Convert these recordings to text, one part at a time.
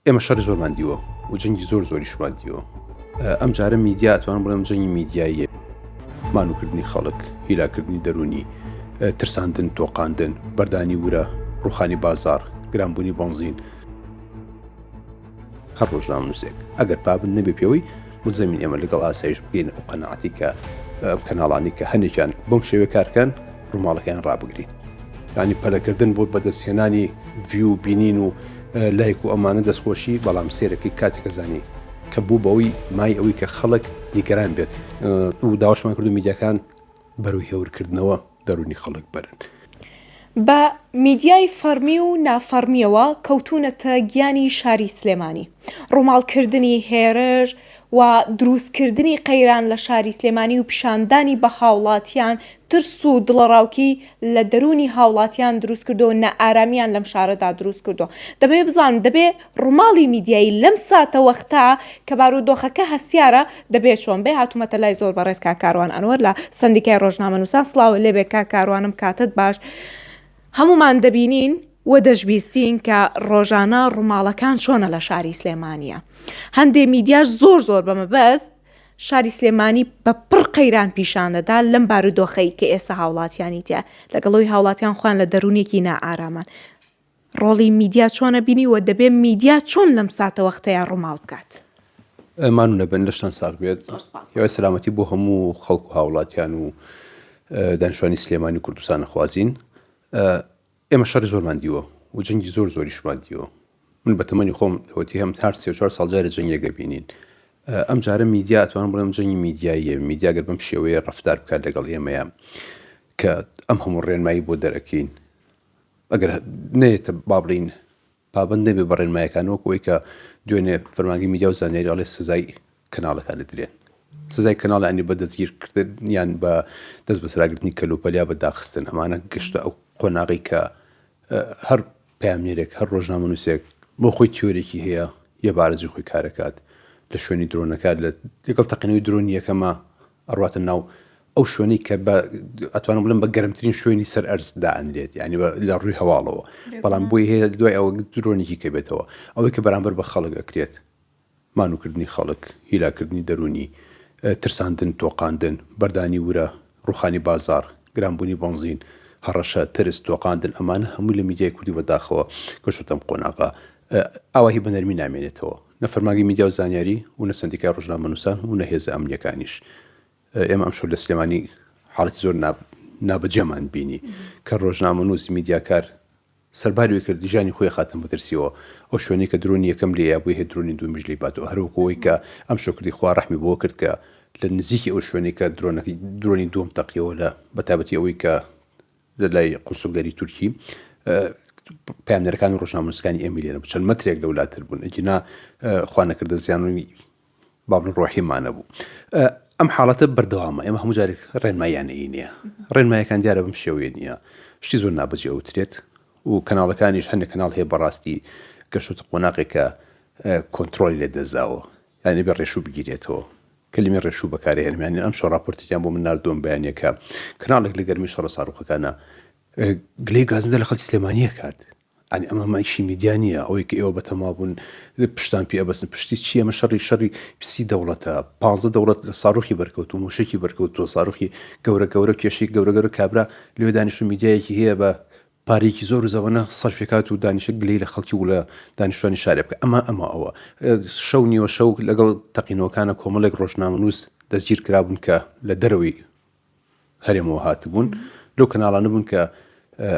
ئێمە شەڕی زۆرمان دیوە و جەنگی زۆریشمان دیوە. ئەم جارە میدیا ئەتوانم بڵێم جەنگی میدیاییە، مانوکردنی خەڵک، هیلاکردنی دەرونی، ترساندن، تۆقاندن، بەردانی ورە، ڕوخانی بازار، گرانبوونی بەنزین، هەر ڕۆژنامەنووسێک ئەگەر پابن نەبێ پێوەی مزەمین ئێمە لەگەڵ ئاسایش بگەین ئەو قەناعەتی کە ئەم کەناڵانی کە هەندێکیان بەم شێوەیە کارکەن ڕووماڵەکەیان ڕابگرین. ینی پەلەکردن بۆ بەدەستهێنانی ڤیو و بینین و لایک و ئەمانە دەستخۆشی، بەڵام سێرەکەی کاتێکە زانی کە بوو بەوەی مای ئەوەی کە خەڵک نیگەران بێت و داواشمان کرد و میدیاکان بەروی هێورکردنەوە دەرونی خەڵک بەرن. بە میدیای فەرمی و نافەرمیەوە کەوتونەتە گیانی شاری سلێمانی، ڕووماڵکردنی هێرش و دروستکردنی قەیران لە شاری سلێمانی و پیشاندانی بە هاوڵاتیان ترس و دڵەڕاوکی لە دەرونی هاوڵاتیان دروست کردو و نەئارامیان لەم شارەدا دروست کردو. دەبێ بزانم دەبێ ڕووماڵی میدیایی لەم ساتە وەختا کە بارودۆخەکە هەسیارە دەبێت چۆن بێ. هاتوومەتە لای زۆر بەڕێز کاکاروان ئەنوەر لە سندیکای ڕۆژنامەنووسان. سڵاو لێبێ کاکاروانم، کاتت باش. هەمومان دەبینین و دەشبیستین کە ڕۆژانە ڕووماڵەکان چۆنە لە شاری سلێمانیە. هەندێ میدیاش زۆر بەمەبەست شاری سلێمانی بە پڕ قەیران پیشانەدا لەم بارودۆخەی کە ئێستا هاوڵاتیانی تیا لەگەڵەوەی هاوڵاتیان خوان لە دەرونێکی نائارامان. ڕۆڵی میدیا چۆنە بینی و دەبێ میدیا چۆن لەم ساتە وەختەیە ڕووماڵ بکات؟ مانو نەبن لەشتان ساغ بێت. یاوە سەلامەتی بۆ هەموو خەڵک و هاوڵاتیان و دانیشتوانی سلێمانی و کوردستانە خوازین. ئێمە شەڕی زۆرمان دیوە و جەنگی زۆریشمان دیوە. من بە تەمەنی خۆم وەتی هەم هەر 34 ساڵ جارە جەنگێکە بینین. ئەم جارە میدیا ئەتوانم بڵێم جەنگی میدیاییە. میدیا گەر بەم شێوەیە ڕەفتار بکات لەگەڵ ئێمەیە کە ئەم هەموو ڕێنمایی بۆ دەرەکەین. ئەگەر نەیەتە با بڵین پابەند نەبێ بە ڕێنمایەکانەوە ئەوەی کە دوێنێ فەرمانگەی میدیا و زانیاری ئەڵێ سزای کەناڵەکان دەدرێن. سزای کەناڵ ئەنی بە دەستگیرکردن یان بە دەست بەسراگرتنی کەلوپەلیا بە داخستن. ئەمانە گشتە ئەو قۆناغی کە هەر پامێرێک هەر ڕۆژنامەنووسێک بۆ خۆی تیۆرێکی هەیە یە بارزی خۆی کارەکات لە شوێنی درۆنەکات لە لەگەڵ تەقینەوەی درۆنی یەکەمە ئەڕاتە ناو ئەو شوێنەی کە ئەتوانم بڵم بە گەرمترین شوێنی سەر ئەرزدا ئەنرێت، ینی لە ڕووی هەواڵەوە، بەڵام بۆی هەیە دوای ئەوە درۆنێکی کە بێتەوە ئەوەی کە بەرامبەر بە خەڵک ئەکرێت. مانوکردنی خەڵک، هیلاکردنی دەرونی، ترساندن، تۆقاندن، بەردانی ورە، ڕوخانی بازار، گرانبوونی بەنزین، هەڕەشە، ترس، تۆقاندن، ئەمانە هەمووی لە میدیای کوردی بەداخەوە کەشتەم قۆناغا ئاواهی بە نەرمی نامێنێتەوە، نە فەرمانگەی میدیا و زانیاری و نە سندیکای ڕۆژنامەنووسان و نە هێزە ئەمنیەکانیش. ئێمە ئەمشەو لە سلێمانی حاڵەتی زۆر نابەجێمان بینی کە ڕۆژنامەنووس میدیاکار سەرباری کرد دیژانی خۆی خاتم بەترسیەوە ئەو شوێنی کە درۆنی یەکەم لێە بۆی هێ درۆنی دومیش لێ باتەوە، هەروەکەوەی کە ئەم شۆکردی خوا ڕەحمی بۆ کرد کە لە نزیکی ئەو شوێنی کە درۆنی دوم تەقیەوە لە بەتابەتی ئەوەی کە لە لای قونسوڵگەری تورکی پامێرەکان و ڕۆژنامەنووسەکانی ئێمە لێنە چەند مەترێک لەولاتر بوون، ئەجینا خوا نەکردە زیانوی بابن ڕۆحیمانە بوو. ئەم حاڵەتە بەردەوامە. ئێمە هەموو جارێک ڕێنمایانەی نییە، ڕێنمایەکان دیارە بەم شێوەیە نییە، شتی زۆر نابەجێ ئەوترێت و کەناڵەکانیش هەندێک کەناڵ هەیە بەڕاستی گەشت قۆناغێکە کۆنتترۆلی لێ دەزاوە، یانی بە ڕێشوو بگیرێتەوە. کلمی ڕێشوو بەکارهێنمانی ئەم شۆ راپۆرتێکیان بۆ من ناردۆم بەیانەکە کەناڵێک لە گەرمی شەڕە ساڕوخەکانە گلەی گازندە لە خەڵکی سلێمانیە کات. ئەنی ئەمە مایشی میدیا نییە، ئەوەی کە ئێوە بەتەما بوون پشتان پێ ئەبەستن پشتی چی؟ ئەمە شەڕی پسی دەوڵەتە، 15 دەوڵەت ساڕوخی بەرکەوت و موشکی بەرکەوتووە، ساڕوخی گەورە کێشی گەورە کابرا لێ دانیشتو میدیایەکی هەیە بە پارێکی زۆر زەوەنە سەرفێکات و دانیشە گلەی لە خەڵکی و لە دانیشتوانی شارێ بکە. ئەوە شەو نیوە شەو لەگەڵ تەقینەوەکانە کۆمەڵێک ڕۆژنامەنووس دەستگیر کرابوون کە لە دەرەوەی هەرێمەوە هاتبوون، لەو کەناڵانە بوون کە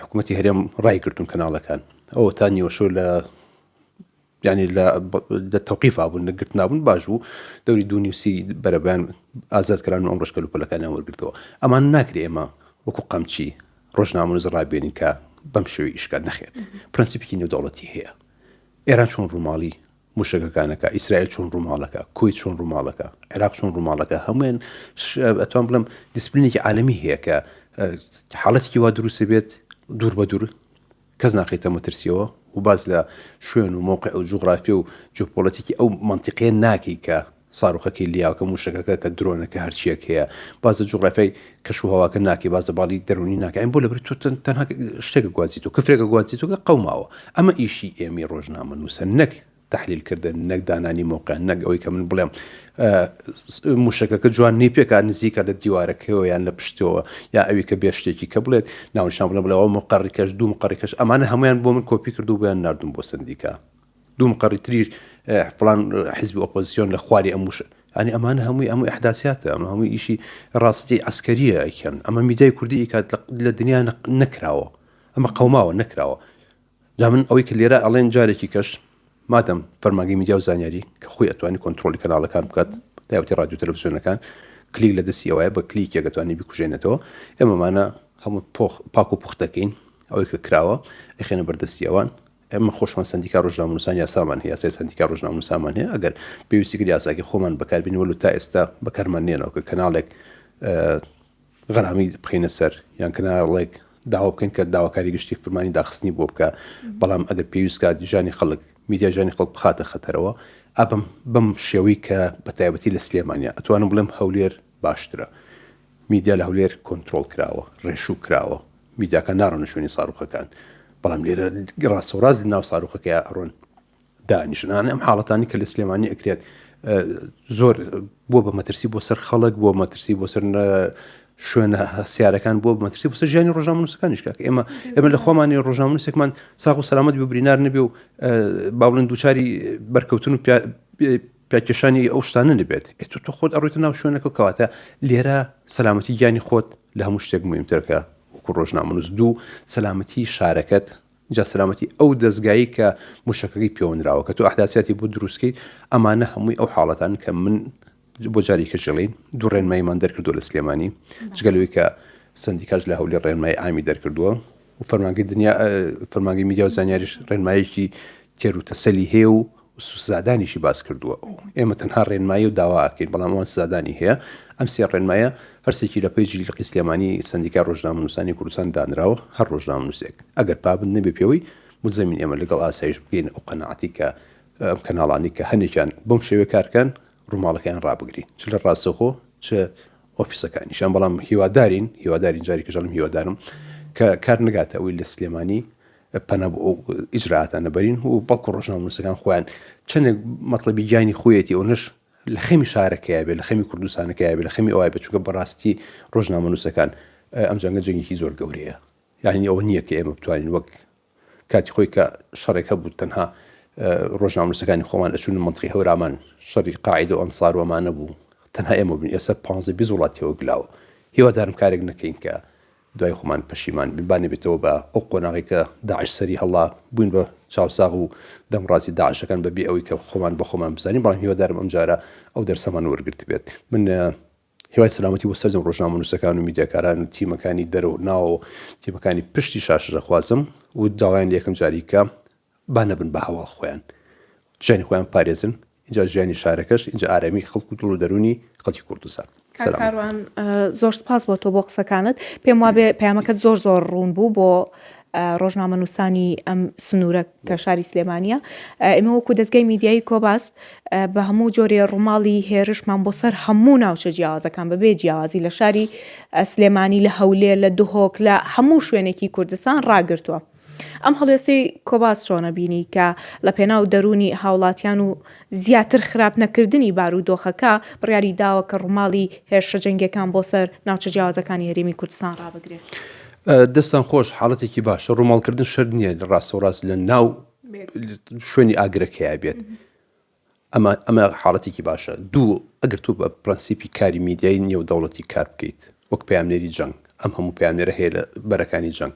حکوومەتی هەرێم ڕای کردون کەناڵەکان ئەوە تا نیوە شەو لە ینی لە تەوقیفا بوون لەگرت نابوون باش بوو دەوری دوونیوسی بەرەبیان ئازادکران و ئەم ڕۆژکەلوپەلەکانیان وەرگرتەوە. ئەمان ناکرێ ئێمە وەکو قەمچی ڕۆژنامەنووس ڕابێنین کە بەم شێوەی ئیشکات نەخێت. پرەنسیپێکی نێودەوڵەتی هەیە. ئێران چۆن ڕووماڵی موشەکەکانەکە، ئیسرائیل چۆن ڕووماڵەکە، کوێت چۆن ڕووماڵەکە، عێراق چۆن ڕووماڵەکە، هەمویان ئەتوان بڵم دیسپلینێکی عالەمی هەیە کە حاڵەتێکی وا دروستە بێت دوور بە دوور کەس ناقیتە مەترسیەوە و باز لە شوێن و موقع و جوغرافیا و جیۆپۆلیتیکی ئەو منتیقەیە ناکەی کە ساڕوخەکەی لیاوکە موشەکەکە کە درۆنەکە هەرچیەک هەیە، بازە جوغرافیای کەش و هەواکە ناکەی، بازە باڵی دەرونی ناکەین بۆ لەبەر تۆ تەنها شتێکە گوازیتەوە کفرێکە گوازیتەوە کە قەوماوە. ئەمە ئیشی ئێمەی ڕۆژنامەنووسە نەک تحلیلکردن نەک دانانی مۆقعیان نەک ئەوەی کە من بڵێم موشەکەکە جوان نیپێکە نزیکە لە دیوارەکەیەوە یان لە پشتەوە یا ئەوی کە بێ شتێکی کە بڵێت ناونیشان بڵێ ئەوە مقڕیکەش دوو مقڕیکەش ئەمانە هەمویان بۆ من کۆپی کردو بۆیان ناردوم بۆ سندیکا دوو مقڕی تریش فڵان حیزبی ئۆپۆزیسیۆن لە خواری ئەموش ئەنی ئەمانە هەمووی ئەحداسیاتە ئەمە هەمووی ئیشی ڕاستی عسکەریە ئەیکەن ئەمە میدیای کوردی ئیکات لە دنیا نەکراوە ئەمە قەوماوە نەکراوە جا من ئەوەی کە لێرە ئەڵێن جارێکی کەش مادەم فەرمانگەی میدیا و زانیاری کە خۆی ئەتوانی کۆنتترۆلی کەناڵەکان بکات داوتی رادیو تەلەڤیزیۆنەکان کلیک لە دەستی ئەوەیە بە کلیکێک دەتوانانی بیکوژێنێتەوە ئێمەمانە هەموو پاک و پوختەکەین ئەوەی کە کراوە ئەخێنە بەردەستی ئەوان ئێمە خۆشمان سندیکا ڕۆژنامەنووسان یاسامان هەیە یاسای سندیکا ڕۆژنامەنووسامان هەیە ئەگەر پێویستی کرد یاساکی خۆمان بەکاربێنین وەلو تا ئێستا بەکارمان نێنەوە کە کەناڵێک غەرامی بخینە سەر یان کەناڵێک داوا بکەین کە داواکاری گشتی فەرمانی داخستنی بۆ بکە بەڵام ئەگەر پێویست کات ژانی خەڵک میدیا ژانی خەڵک بخاتە خەتەرەوە ئەبم بەم شێوەی کە بە تایبەتی لە سلێمانیا ئەتوانم بڵێم هەولێر باشترە میدیا لە هەولێر کۆنتترۆل کراوە ڕێشوو کراوە میدیاکە ناڕۆنە شوێنی ساڕوخەکان بەڵام لێرە ڕاستەوڕاز ناو ساڕوخەکە ئەڕۆن دانیشتانە ئەم حاڵەتانی کە لە سلێمانی ئەکرێت زۆر بۆ بە مەترسی بۆ سەر خەڵک بۆ مەترسی بۆ سەر شوێنە سیارەکان بۆ مەترسی بۆ سەر ژیانی ڕۆژنامەنووسەکانیش کاکە ئێمە لە خۆمانی ڕۆژنامەنووسێکمان ساغ و سەلامەت بێ برینار نەبێ و باڵێن دووچاری بەرکەوتن و پیاکێشانی ئەو شتانە نەبێت تۆ خۆت ئەڕۆیتە ناو شوێنەکە کەواتە لێرە سەلامەتی گیانی خۆت لە هەموو شتێک مهمترکە وەکو ڕۆژنامەنووس دوو سەلامەتی شارەکەت جا سەلامەتی ئەو دەستگایی کە موشەکەی پێوەنراوە کە تۆ ئەحداسیاتی بۆ دروستکەیت ئەمانە هەمووی ئەو حاڵەتان کە من بۆ جارێکە ژەڵین دوو ڕێنماییمان دەرکردو لە سلێمانی جگەلەوەی کە سندیکاژ لە هەولێر ڕێنمای ئامی دەرکردووە و فەرمانگەی دنیا فەرمانگەی میدیا و زانیاریش ڕێنمایەکی تێر و تەسەلی هەیە و سوزادانیشی باس کردووە ئێمە تەنها ڕێنمایی و داواکەین بەڵام ئەوان سزادانی هەیە ئەم سێ ڕێنمایە هەرسێکی لە پێیجی لقی سلێمانی سندیکا ڕۆژنامەنووسانی کوردستان دانراوە هەر ڕۆژنامەنووسێک ئەگەر پابند نەبێ پێوەی ملزەمین ئێمە لەگەڵ ئاسایش بگەین ئەو قەناعەتی کە ئەم کەناڵانی کە هەندێکیان بەم شێوەیە کارکەن ڕووماڵەکەیان ڕابگرین چ لە ڕاستەخۆ چ ئۆفیسەکانیشان بەڵام هیوادارین جاری کەژانم هیوادارم کە کار نگاتە ئەوەی لە سلێمانی پەنا بۆ ئەو ئیجرعاتانە بەرین و بەڵکو ڕۆژنامەنووسەکان خۆیان چەندێک مەطلبی گیانی خۆیەتی ئەوەش لە خەمی شارەکەیە بێ لە خەمی کوردستانەکەیە بێ لە خەمی ئەوای بچووکە بەڕاستی ڕۆژنامەنووسەکان ئەم جەنگە جەنگێکی زۆر گەورەیە یعنی ئەوە نییە کە ئێمە بتوانین وەک کاتی خۆی کە شەڕێک هەبوو تەنها ڕۆژنامەنووسەکانی خۆمان ئەچون منتقی هەورامان شەڕی قاعیدە و ئەنسار وەمانە بوو تەنها ئێمە بووین ئێستا 15 وڵاتیەوە گلاوە هیوادارم کارێک نەکەین کە دوای خۆمان پەشیمان ببانێ بێتەوە بە ئەو قۆناغی کە داعش سەری هەڵا بووین بە چاوساغ و دەمڕازی داعشەکان بەبێ ئەوەی کە خۆمان بە خۆمان بزانین بەڵام هیوادارم ئەم جارە ئەو دەرسەمان وەرگرت بێت من هیوای سەلامەتی بۆ سەرجەم ڕۆژنامەنووسەکان و میدیاکاران و تیمەکانی دەرەوە ناو تیمەکانی پشتی شاشە خوازم و داوایان یەکەم جاری کە با نەبن بە هەواڵ خۆیان ژیانی خۆیان پارێزن اینجا ژیانی شارەکەش اینجا ئارامی خەڵک و دڵ و دەرونی خەڵکی کوردستان کاروان زۆر سپاس بۆ تۆ بۆ قسەکانت پێم وابێ پەیامەکەت زۆر ڕوون بوو بۆ ڕۆژنامەنووسانی ئەم سنوورە کە شاری سلێمانیە ئێمە وەکو دەستگای میدیایی کۆباس بە هەموو جۆرێ ڕووماڵی هێرشمان بۆ سەر هەموو ناوچە جیاوازەکان بەبێ جیاوازی لە شاری سلێمانی لە هەولێر لە دهۆک لە هەموو شوێنێکی کوردستان ڕاگرتووە ئەم هەڵوێستەی کۆباس چۆنە بینی کە لە پێناو دەرونی هاوڵاتیان و زیاتر خراپ نەکردنی بارودۆخەکە بڕیاری داوە کە ڕووماڵی هێرشە جەنگیەکان بۆ سەر ناوچە جیاوازەکانی هەرێمی کوردستان ڕابگرێت دەستان خۆش حاڵەتێکی باشە ڕووماڵکردن شەر نییە لە ڕاستەوڕاست لە ناو شوێنی ئاگرەکەیە بێت ئەمە حاڵەتێکی باشە دوو ئەگەر تو بە پرەنسیپی کاری میدیایی نیە و دەوڵەتی کار بکەیت وەک پەیامنێری جەنگ ئەم هەموو پەیامنێرە هەیە لە بەرەکانی جەنگ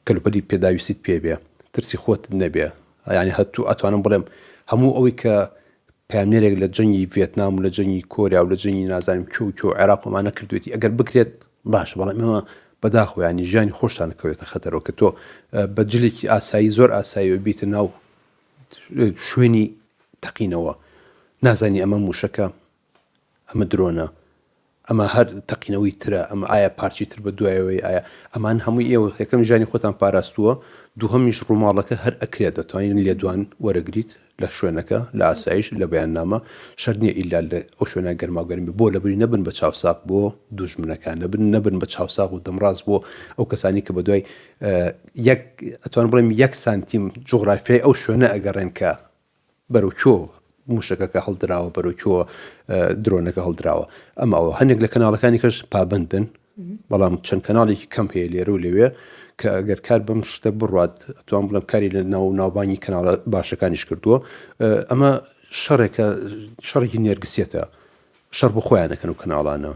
کەلوپەری پێداویستیت پێبێ ترسی خۆت نەبێ ینی هەتوو ئەتوانم بڵێم هەموو ئەوەی کە پەیامنێرێک لە جەنگی ڤێتنام و لە جەنگی کۆریا و لە جەنگی نازانم کۆ عێراق ومانە کردوێتی ئەگەر بکرێت باشە بەڵام ئێمە بەداخۆ ینی ژیانی خۆشتانە کەوێتە خەتەرەوە کە تۆ بە جلێکی ئاسایی زۆر ئاساییەوە بیتە ناو شوێنی تەقینەوە نازانی ئەمە موشەکە ئەمە درۆنە ئەمە هەر تەقینەوەی ترە ئەمە ئایا پارچی تر بە دوایەوەی ئایا ئەمان هەمووی ئێوە یەکەم ژیانی خۆتان پاراستووە دووهەمیش ڕووماڵەکە هەر ئەکرێت دەتوانین لێدوان وەرەگریت لە شوێنەکە لە ئاسایش لە بەیاننامە شەر نییە ئیلا لە ئەو شوێنە گەرماگەرمی بۆ لەبری نەبن بە چاوساق بۆ دوژمنەکان نەبن بە چاوساق و دەمڕاز بۆ ئەو کەسانی کە بە دوای ئەتوان بڵێم 1 سانتیم جوغرافیای ئەو شوێنە ئەگەڕێن کە بەرەو چۆ موشەکەکە هەڵدراوە بەرەو چۆ درۆنەکە هەڵدراوە ئەمە ئەوە هەندێک لە کەناڵەکانی کەش پابندن بەڵام چەند کەناڵێکی کەم هەیە لێرە و لەوێ کە ئەگەر کار بەم شتە بڕات ئەتوان بڵم کاری لە ناوبانی کەناڵە باشەکانیش کردووە ئەمە شەڕێکی نێرگسیەتە شەڕ بۆ خۆیانەکەن و کەناڵانە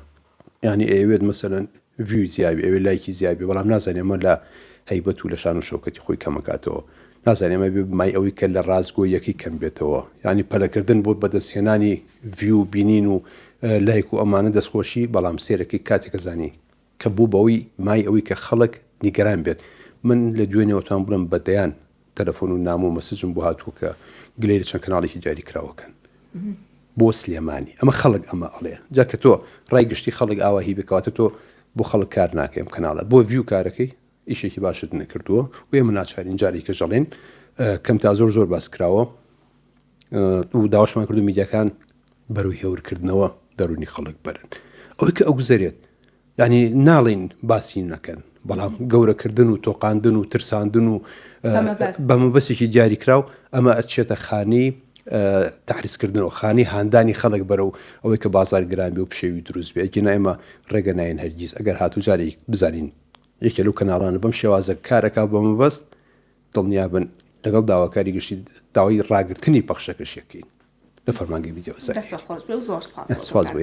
یعنی ئەوێت مەسەرەن ڤیوی زیابی ئەوێ لایکی زیابی بەڵام نازانێ ئەمە لە هەیبەت و لە شان و شەوکەتی خۆی کەمەکاتەوە نازانێ ئەمە مای ئەوەی کە لە ڕازگۆیەکی کەم بێتەوە ینی پەلەکردن بۆ بەدەستهێنانی ڤیو بینین و لایک و ئەمانە دەستخۆشی بەڵام سێرەکەی کاتێکە زانی کە بوو بەوەی مای ئەوەی کە خەڵک نیگەران بێت من لە دوێنێوەتان بڵم بەدەیان تەلەفۆن و نام و مەسجم بۆ هاتووە کە گلەی لە چەند کەناڵێکی جاری کراوەکەن بۆ سلێمانی ئەمە خەڵک ئەمە ئەڵێ جاکە تۆ ڕای گشتی خەڵک ئاواهی بکەواتە تۆ بۆ خەڵک کار ناکەم کەناڵە بۆ ڤیو کارەکەی ئیشێکی باشت نەکردووە و ئێمە ناچارین جاری کە ژەڵێن کەم تا زۆر باس کراوە و داواشمان کردو میدیاکان بەرەوەی هێورکردنەوە دەرونی خەڵک بەرن ئەوەی کە ئەو گوزەرێت ینی ناڵین باسی نەکەن بەڵام گەورەکردن و تۆقااندن و ترساندن و بەمەبەسێکی دیاری کراو ئەمە ئەچێتە خانی تحریزکردنەوە خانی هاندانی خەڵک بەرەو ئەوەی کە بازار گرانبی و پشێوی دروست بێ ئەگەنا ئێمە ڕێگە ناین هەرگیز ئەگەر هاتوو جارێک بزانین یەکێ لەو کەناڵانە بەم شێوازە کارەکە بەمەبەست دڵنیابن لەگەڵ داواکاری گشتی داوای ڕاگررتنی پەخشەکەش یەکەین لە فەرمانگەی ڤیدیۆ سپاس بۆ سپاس بۆ